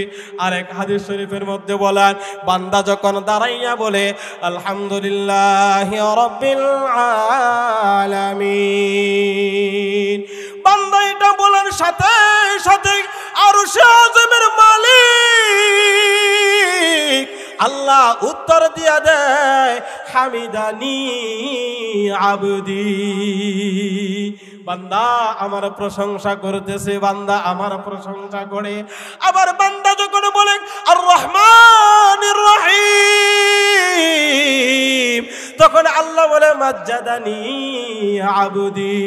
আরেক হাদিস শরীফের মধ্যে বলেন, বান্দা যখন দাঁড়াইয়া বলে আলহামদুলিল্লাহি রাব্বিল আলামিন, বান্দা এটা বলার সাথে সাথে আরশে আযমের মালিক আল্লাহ উত্তর দিয়া দেয় হামিদানি আবদি। বান্দা আমার প্রশংসা করতেছে, বান্দা আমার প্রশংসা করে। আবার বান্দা যখন বলে আর রহমানির রহিম, তখন আল্লাহ বলে মাজ্জাদানি আবদি।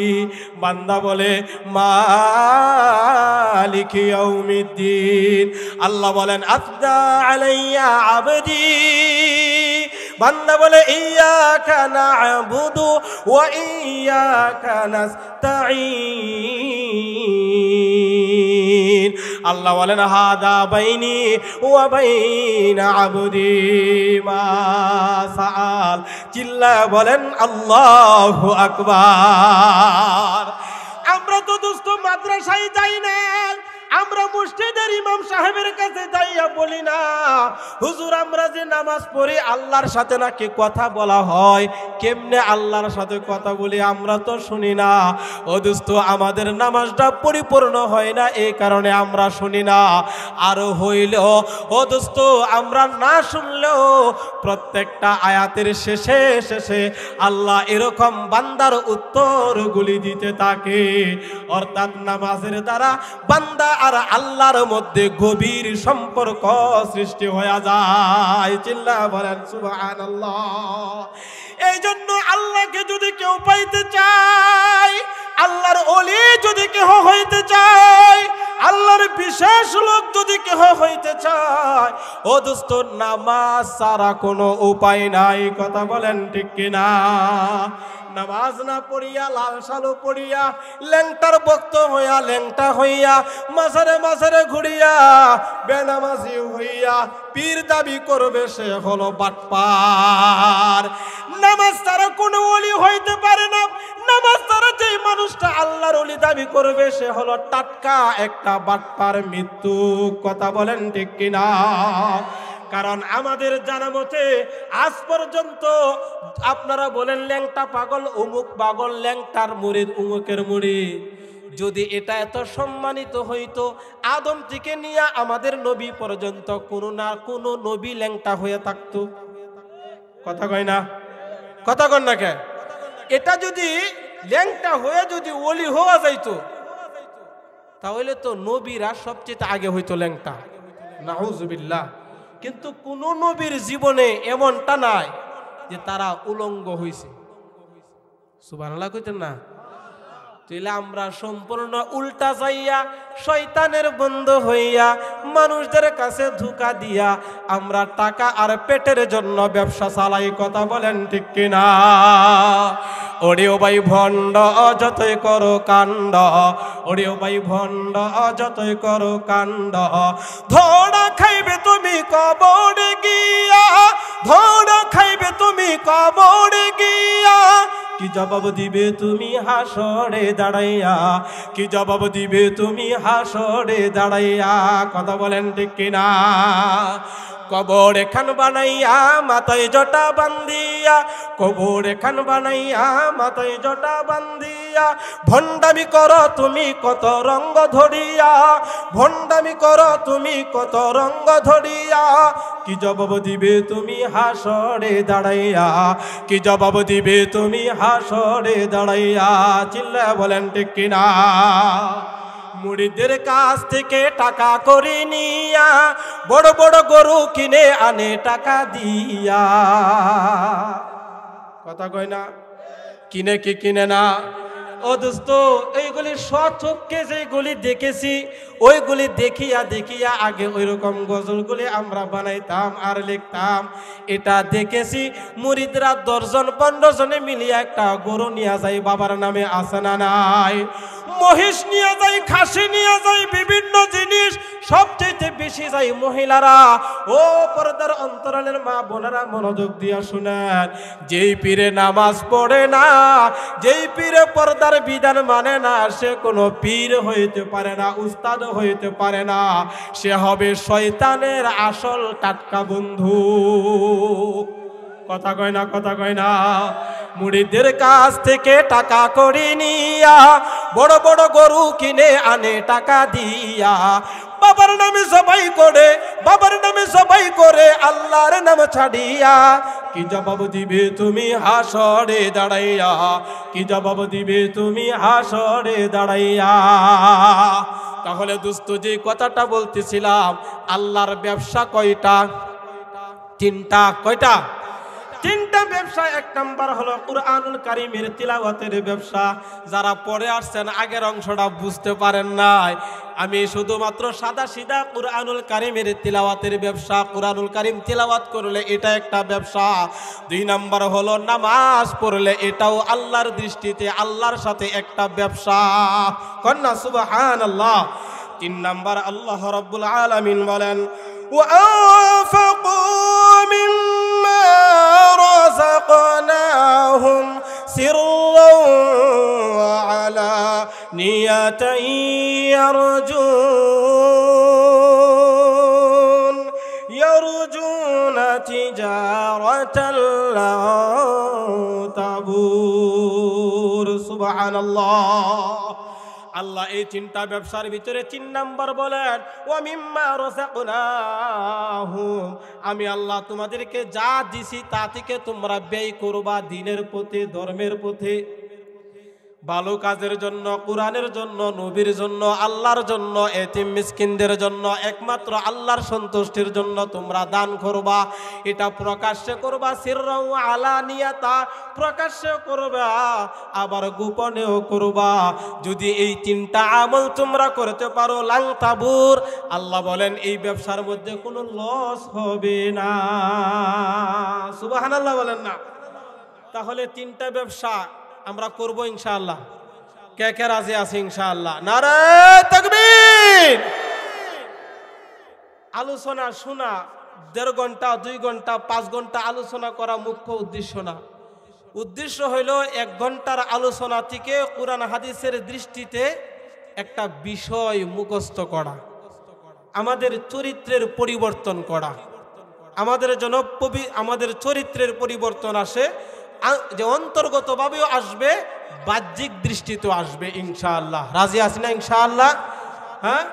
বান্দা বলে মালিকি ইয়াউমিদ্দিন, আল্লাহ বলেন আফদা আলাইয়া আবদি। বান্দা বলে ইয়্যাকা না'বুদু ওয়া ইয়্যাকা নাস্তাঈন। আল্লাহ বলেন হাদা বাইনি ওয়া বাইনা আবদি মা সাআল। চিল্লা বলেন আল্লাহু আকবার। আমরা তো দোস্ত মাদ্রাসায় যাই না, আমরা মসজিদের ইমাম সাহেবের কাছে যাইয়া বলি না হুজুর আমরা যে নামাজ পড়ি আল্লাহর সাথে নাকি কথা বলা হয়, কেমনে আল্লাহর সাথে কথা বলি আমরা তো শুনি না। ও দোস্ত, আমাদের নামাজটা পরিপূর্ণ হয় না, এই কারণে আমরা শুনি না। আরো হইলেও ও দোস্ত, আমরা না শুনলেও প্রত্যেকটা আয়াতের শেষে শেষে আল্লাহ এরকম বান্দার উত্তরগুলি দিতে থাকে। অর্থাৎ নামাজের দ্বারা বান্দা আর আল্লাহর মধ্যে গভীর সম্পর্ক সৃষ্টি হয়ে যায়। চিল্লা বলেন সুবহানাল্লাহ। এই জন্য আল্লাহকে যদি কেউ পাইতে চায়, আল্লাহর ওলি যদি কেহ হইতে চায়, আল্লাহর বিশেষ লোক যদি কেহ হইতে চায়, ও দোস্ত নামাজ ছাড়া কোনো উপায় নাই। কথা বলেন ঠিক কিনা? নামাজ না পড়িয়া লাল সালু পড়িয়া ল্যাংটার বক্ত হইয়া ল্যাংটা হইয়া মাঝারে মাঝারে ঘুরিয়া বেনামাজি হইয়া পীর দাবি করবে সে হলো বাটপার। নামাজ ছাড়া কোনো ওলি হইতে পারে না। নামাজ ছাড়া যে মানুষটা আল্লাহর ওলি দাবি করবে সে হলো টাটকা একটা বাটপার মৃত্যু। কথা বলেন ঠিক কিনা? কারণ আমাদের জানা মতে আজ পর্যন্ত আপনারা বলেন ল্যাংটা পাগল, অমুক পাগল, ল্যাংটার মুরিদ, অমুকের মুরিদ, যদি এটা এত সম্মানিত হইতো আদম থেকে নিয়ে আমাদের নবী পর্যন্ত কোনো না কোনো নবী ল্যাংটা হয়ে থাকতো? কথা কয় না, কথা কন না কে? এটা যদি ল্যাংটা হয়ে যদি ওলি হওয়া যাইতো তাহলে তো নবীরা সবচেয়ে আগে হইতো ল্যাংটা, নাউজুবিল্লাহ। কিন্তু কোন নবীর জীবনে এমনটা নাই যে তারা উলঙ্গ হইছে। সুবহানাল্লাহ কইতেন না? তাহলে আমরা সম্পূর্ণ উল্টা যাইয়া শয়তানের বন্ধু হইয়া মানুষদের কাছে ধোঁকা দিয়া আমরা টাকা আর পেটের জন্য ব্যবসা চালাই। কথা বলেন ঠিক কিনা? ওরেও ভাই ভণ্ড যতই করো কাণ্ড, ওরেও ভাই ভণ্ড যতই করো কাণ্ড, ধরা খাইবে তুমি কবরে গিয়া, ধরা খাইবে তুমি কবরে গিয়া, কি জবাব দিবে তুমি হাসরে দাঁড়াইয়া, কি জবাব দিবে তুমি হাসরে দাঁড়াইয়া। কথা বলেন ঠিক কিনা? কবর এখান বানাইয়া মাথায় জটা বান্ধিয়া, কবর এখান বানাইয়া মাথায় জটা বান্ধিয়া, ভণ্ডামি করো তুমি কত রঙ্গ ধরিয়া, ভণ্ডামি করো তুমি কত রঙ্গ ধরিয়া, কি জবাব দিবে তুমি হাসরে দাঁড়াইয়া, কি জবাব দিবে তুমি হাসরে দাঁড়াইয়া। চিল্লা বলেন ঠিক কিনা? মুরিদের কাছ থেকে টাকা করে নিয়া বড় বড় গরু কিনে আনে টাকা দিয়া। কথা কয় না? কিনে কি কিনে না? ও দোস্ত, এইগুলি স্বচক্ষে যেগুলি দেখেছি ওইগুলি দেখিয়া দেখিয়া আগে ওই রকম গজলগুলি আমরা বানাইতাম আর লিখতাম। এটা দেখেছি মুরিদরা 10 জন 15 জনে মিলিয়ে একটা গরু নিয়ে যায়, বাবার নামে আছে না নাই? মহিষ নিয়ে যায়, খাসি নিয়ে যায়, বিভিন্ন জিনিস, সবচেয়ে বেশি যায় মহিলারা। ও পর্দার অন্তরালের মা বোনেরা মনোযোগ দিয়া শুনেন, যেই পীরে নামাজ পড়ে না, যেই পীরে পর্দার বিধান মানে না, সে কোনো পীর হইতে পারে না, উস্তাদ হইতে পারে না, সে হবে শয়তানের আসল টাটকা বন্ধু। কথা কয় না, কথা কয় না? মুরিদের কাছ থেকে টাকা করে নিয়া বড় বড় গরু কিনে আনে টাকা দিয়া, বাবার নামে সবাই করে, বাবার নামে সবাই করে আল্লাহর নাম ছাড়িয়া, কি জবাব দিবে তুমি হাসরে দাঁড়াইয়া, কি জবাব দিবে তুমি হাসরে দাঁড়াইয়া। তাহলে দোস্ত যে কথাটা বলতেছিলাম, আল্লাহর ব্যবসা কয়টা? 3টা। কয়টা? 3টা ব্যবসা। 1 নাম্বার হলো কুরআনুল কারীমের তিলাওয়াতের ব্যবসা। যারা পড়ে আসছেন আগের অংশটা বুঝতে পারেন নাই, আমি শুধুমাত্র সাদা সিধা কুরআনুল কারীমের তিলাওয়াতের ব্যবসা। কুরআনুল কারীম তিলাওয়াত করলে এটা একটা ব্যবসা। 2 নাম্বার হলো নামাজ পড়লে এটাও আল্লাহর দৃষ্টিতে আল্লাহর সাথে একটা ব্যবসা। কন্না সুবহানাল্লাহ। 3 নাম্বার আল্লাহ রাব্বুল আলামিন বলেন, وأنفقوا مما رزقناهم سرا وعلانية يرجون تجارة لن تبور. سبحان الله. আল্লাহ এই 3টা ব্যবসার ভিতরে 3 নাম্বার বলেন, ওয়া মিম্মা রাযাকনাহুম, আমি আল্লাহ তোমাদেরকে যা দিছি তা থেকে তোমরা ব্যয় করবা দ্বীনের পথে, ধর্মের পথে, ভালো কাজের জন্য, কোরআনের জন্য, নবীর জন্য, আল্লাহর জন্য, এতিম মিসকিনদের জন্য, একমাত্র আল্লাহর সন্তুষ্টির জন্য তোমরা দান করবা। এটা প্রকাশ্যে করবা, সিররা ওয়া আলানিয়াতা, প্রকাশ্যে করবা আবার গোপনেও করবা। যদি এই 3টা আমল তোমরা করতে পারো, লাং তাবুর, আল্লাহ বলেন এই ব্যবসার মধ্যে কোনো লস হবে না। সুবহানাল্লাহ বলেন না? তাহলে 3টা ব্যবসা আমরা করব ইনশাআল্লাহ। কে কে রাজি আছে ইনশাআল্লাহ? নারে তাকবীর। আলোচনা শোনা 1.5 ঘন্টা 2 ঘন্টা 5 ঘন্টা আলোচনা করা মুখ্য উদ্দেশ্য না। উদ্দেশ্য হইল 1 ঘন্টার আলোচনা থেকে কোরআন হাদিসের দৃষ্টিতে একটা বিষয় মুখস্থ করা, আমাদের চরিত্রের পরিবর্তন করা। আমাদের জন্য আমাদের চরিত্রের পরিবর্তন আসে, যে অন্তর্গতভাবেও আসবে, বাহ্যিক দৃষ্টিতেও আসবে ইনশাআল্লাহ। রাজি আছি না ইনশাআল্লাহ? হ্যাঁ,